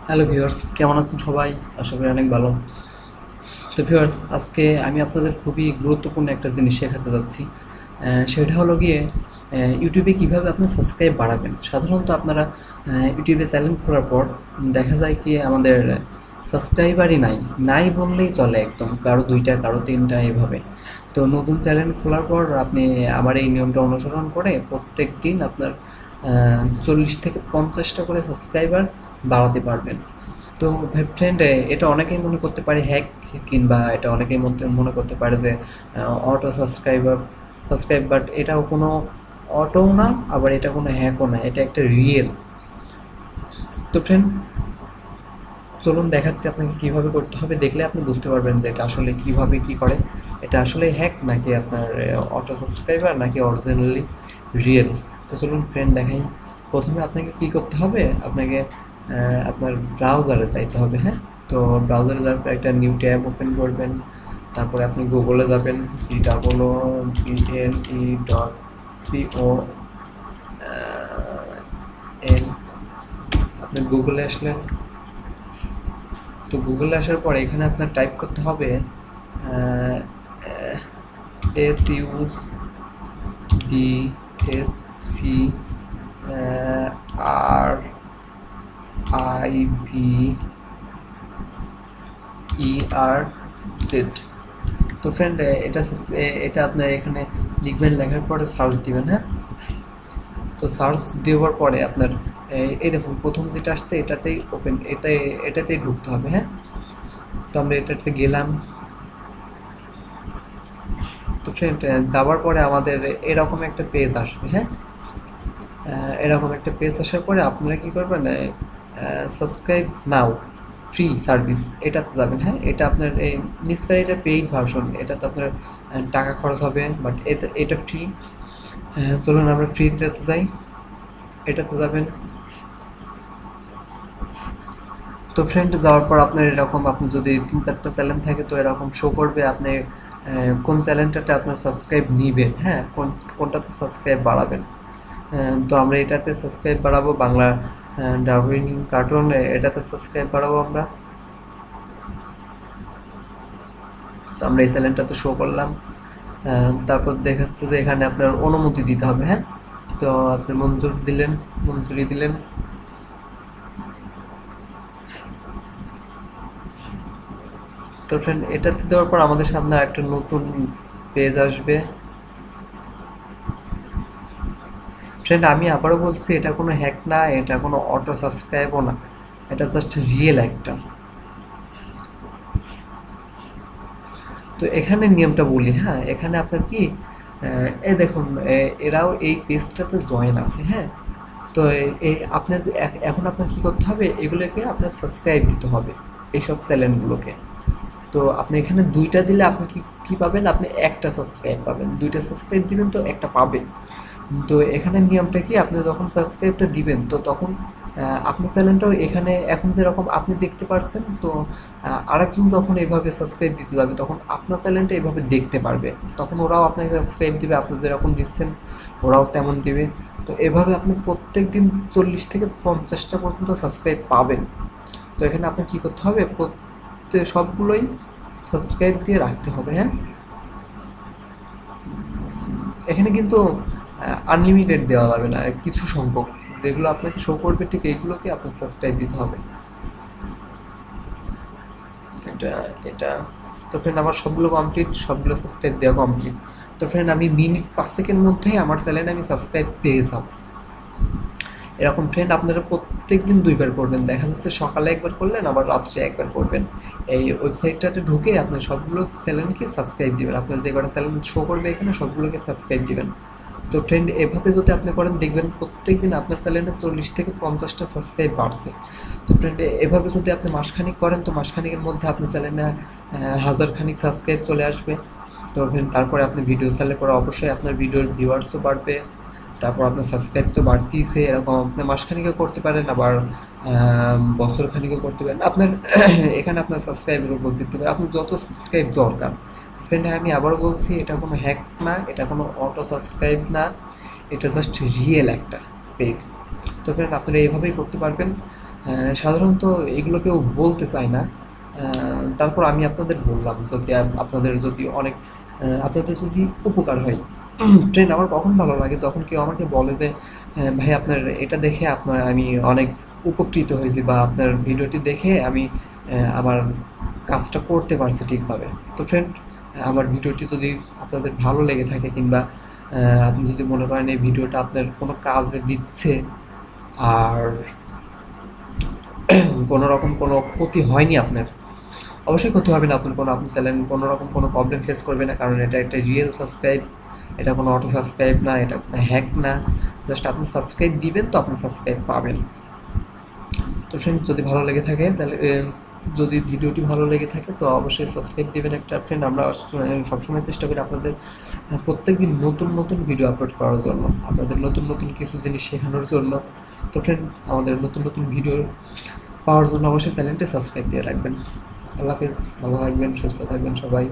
Hello viewers, কেমন আছেন সবাই? আশা করি অনেক ভালো। তো ভিউয়ার্স, আজকে আমি আপনাদের খুবই গুরুত্বপূর্ণ একটা জিনিস শেখাতে যাচ্ছি। সেটা হলো গিয়ে ইউটিউবে কিভাবে আপনি সাবস্ক্রাইব বাড়াবেন। সাধারণত আপনারা ইউটিউবে চ্যানেল খোলার পর দেখা যায় কি আমাদের সাবস্ক্রাইবারই নাই বললেই চলে একদম। কারো ২টা, কারো ৩টা এভাবে। তো নতুন চ্যানেল খোলার পর আপনি আমার এই নিয়মটা অনুসরণ করে প্রত্যেকদিন আপনার ৪০ থেকে ৫০টা করে সাবস্ক্রাইবার বাড়াতে পারবেন। তো ভাই ফ্রেন্ড, এটা অনেকেই মনে করতে পারে হ্যাক, কিংবা এটা অনেকেই মনে করতে পারে যে অটো সাবস্ক্রাইব, বাট এটাও কোনো অটোও না, আবার এটা কোনো হ্যাকও না, এটা একটা রিয়েল। তো ফ্রেন্ড, চলুন দেখাচ্ছি আপনাকে কিভাবে করতে হবে। দেখলে আপনি বুঝতে পারবেন যে এটা আসলে কিভাবে কি করে। এটা আসলে হ্যাক নাকি আপনার অটো সাবস্ক্রাইবার, নাকি অরিজিনালি রিয়েল। তো চলুন ফ্রেন্ড দেখাই। প্রথমে আপনাকে কি করতে হবে, আপনাকে আপনার ব্রাউজারে যাইতে হবে। হ্যাঁ, তো ব্রাউজারে যাওয়ার পর একটা নিউ ট্যাব ওপেন করবেন। তারপরে আপনি গুগলে যাবেন, GOOGLE.co এন। আপনি গুগলে আসলেন। তো গুগলে আসার পর এখানে আপনার টাইপ করতে হবে SUBDHCRIVERZ। তো ফ্রেন্ড, এটা আপনার এখানে লিখবেন, লেখার পরে সার্চ দিবেন। হ্যাঁ, তো সার্চ দেওয়ার পরে আপনার এই দেখুন প্রথম যেটা আসছে এটাতেই ঢুকতে হবে। হ্যাঁ, তো আমরা এটাতে গেলাম। তো ফ্রেন্ড, যাওয়ার পরে আমাদের এরকম একটা পেজ আসবে। হ্যাঁ, এরকম একটা পেজ আসার পরে আপনারা কি করবেন, সাবস্ক্রাইব নাও ফ্রি সার্ভিস এটাতে যাবেন। হ্যাঁ, এটা আপনার এই নিচকার এটা পেইড ভার্সন, এটাতে আপনার টাকা খরচ হবে, বাট এটা ফ্রি। চলুন আমরা ফ্রিতে যাই, এটাতে যাবেন। তো ফ্রেন্ড, যাওয়ার পর আপনার এরকম, আপনি যদি ৩-৪টা চ্যানেল থাকে তো এরকম শো করবে আপনি কোন চ্যানেলটাতে আপনার সাবস্ক্রাইব নিবেন। হ্যাঁ, কোনটাতে সাবস্ক্রাইব বাড়াবেন। তো আমরা এটাতে সাবস্ক্রাইব বাড়াবো, বাংলা ডারউইন কার্টুন, এটাতে সাবস্ক্রাইব বাড়াবো আমরা। তো আমরা এই চ্যানেলটাতে শো করলাম। তারপর দেখাচ্ছে যে এখানে আপনার অনুমতি দিতে হবে। হ্যাঁ, তো আপনি মঞ্জুরি দিলেন। তো ফ্রেন্ড, এটাতে দেওয়ার পর আমাদের সামনে একটা নতুন পেজ আসবে। ফ্রেন্ড, আমি আবারও বলছি, এটা কোনো হ্যাক না, এটা কোনো অটো সাবস্ক্রাইবও না, এটা জাস্ট রিয়েল একটা। তো এখানে নিয়মটা বলি। হ্যাঁ, এখানে আপনার কি এই দেখুন, এরাও এই পেজটাতে জয়েন আছে। হ্যাঁ, তো এই আপনার এখন আপনার কি করতে হবে, এগুলোকে আপনার সাবস্ক্রাইব দিতে হবে, এইসব চ্যানেলগুলোকে। তো আপনি এখানে ২টা দিলে আপনি কি কি পাবেন, আপনি একটা সাবস্ক্রাইব পাবেন। ২টা সাবস্ক্রাইব দিবেন তো একটা পাবেন। তো এখানে নিয়মটা কি, আপনি যখন সাবস্ক্রাইবটা দিবেন তো তখন আপনার চ্যানেলটাও এখানে এখন যেরকম আপনি দেখতে পারছেন, তো আরেকজন যখন এইভাবে সাবস্ক্রাইব দিতে যাবে তখন আপনার চ্যানেলটা এইভাবে দেখতে পারবে, তখন ওরাও আপনাকে সাবস্ক্রাইব দিবে, আপনি যেরকম দিচ্ছেন ওরাও তেমন দিবে। তো এভাবে আপনি প্রত্যেক দিন ৪০ থেকে ৫০টা পর্যন্ত সাবস্ক্রাইব পাবেন। তো এখানে আপনার কী করতে হবে, সবগুলোই সাবস্ক্রাইব দিয়ে রাখতে হবে। হ্যাঁ, এখানে কিন্তু আনলিমিটেড দেওয়া যাবে না, কিছু সংখ্যক যেগুলো আপনাকে শো করবে ঠিক এইগুলোকে আপনার সাবস্ক্রাইব দিতে হবে। এটা এটা তো ফ্রেন্ড, আমার সবগুলো কমপ্লিট, সবগুলো সাবস্ক্রাইব দেওয়া কমপ্লিট। তো ফ্রেন্ড, আমি মিনিট ৫ মধ্যেই আমার চ্যানেলে আমি সাবস্ক্রাইব পেয়ে যাব। এরকম ফ্রেন্ড আপনারা প্রত্যেক দিন ২বার করবেন। দেখা যাচ্ছে সকালে একবার করলেন, আবার রাত্রে একবার করবেন। এই ওয়েবসাইটটাতে ঢুকে আপনার সবগুলো চ্যানেলকে সাবস্ক্রাইব দিবেন, আপনার যে কটা চ্যানেল শো করবে এখানে সবগুলোকে সাবস্ক্রাইব দিবেন। তো ফ্রেন্ড, এভাবে যদি আপনি করেন দেখবেন প্রত্যেক দিন আপনার চ্যানেলে ৪০ থেকে ৫০টা সাবস্ক্রাইব বাড়ছে। তো ফ্রেন্ড, এভাবে যদি আপনি মাসখানিক করেন তো মাসখানিকের মধ্যে আপনার চ্যানেলে ১০০০ খানিক সাবস্ক্রাইব চলে আসবে। তো ফ্রেন্ড, তারপরে আপনি ভিডিও চাইলে পরে অবশ্যই আপনার ভিডিওর ভিউয়ার্সও বাড়বে, তারপর আপনার সাবস্ক্রাইব তো বাড়তিছে। এরকম আপনি মাসখানিকও করতে পারেন, আবার বছর খানিকও করতে পারেন। আপনার এখানে আপনার সাবস্ক্রাইবের উপর ভিত্তি করে আপনি যত সাবস্ক্রাইব দরকার। ফ্রেন্ড, আমি আবারও বলছি, এটা কোনো হ্যাক না, এটা কোনো অটো সাবস্ক্রাইব না, এটা জাস্ট রিয়েল একটা পেজ। তো ফ্রেন্ড, আপনারা এইভাবেই করতে পারবেন। সাধারণত এগুলো কেউ বলতে চায় না। তারপর আমি আপনাদের বললাম, যদি আপনাদের যদি অনেক আপনাদের যদি উপকার হয়। ট্রেন্ড আমার কখন ভালো লাগে, যখন কেউ আমাকে বলে যে ভাই আপনার এটা দেখে আমি অনেক উপকৃত হয়েছি, বা আপনার ভিডিওটি দেখে আমি আমার কাজটা করতে পারছি ঠিকভাবে। তো ফ্রেন্ড, আমার ভিডিওটি যদি আপনাদের ভালো লেগে থাকে, কিংবা আপনি যদি মনে করেন এই ভিডিওটা আপনার কোনো কাজে দিচ্ছে, আর কোনো রকম কোনো ক্ষতি হয়নি আপনার, অবশ্যই ক্ষতি হবে না আপনার, আপনার চ্যানেল কোনো রকম কোনো প্রবলেম ফেস করবে না, কারণ এটা একটা রিয়েল সাবস্ক্রাইব। এটা কোনো অটো সাবস্ক্রাইব না, এটা কোনো হ্যাক না। জাস্ট আপনি সাবস্ক্রাইব দিবেন, তো আপনি সাবস্ক্রাইব পাবেন। তো ফ্রেন্ড, যদি ভালো লেগে থাকে তাহলে যদি ভিডিওটি ভালো লেগে থাকে তো অবশ্যই সাবস্ক্রাইব দিবেন একটা। ফ্রেন্ড, আমরা সবসময় চেষ্টা করি আপনাদের প্রত্যেকদিন নতুন নতুন ভিডিও আপলোড করার জন্য, আপনাদের নতুন নতুন কিছু জিনিস শেখানোর জন্য। তো ফ্রেন্ড, আমাদের নতুন নতুন ভিডিও পাওয়ার জন্য অবশ্যই চ্যানেলটি সাবস্ক্রাইব দিয়ে রাখবেন। আল্লাহ হাফেজ, ভালো থাকবেন, সুস্থ থাকবেন সবাই।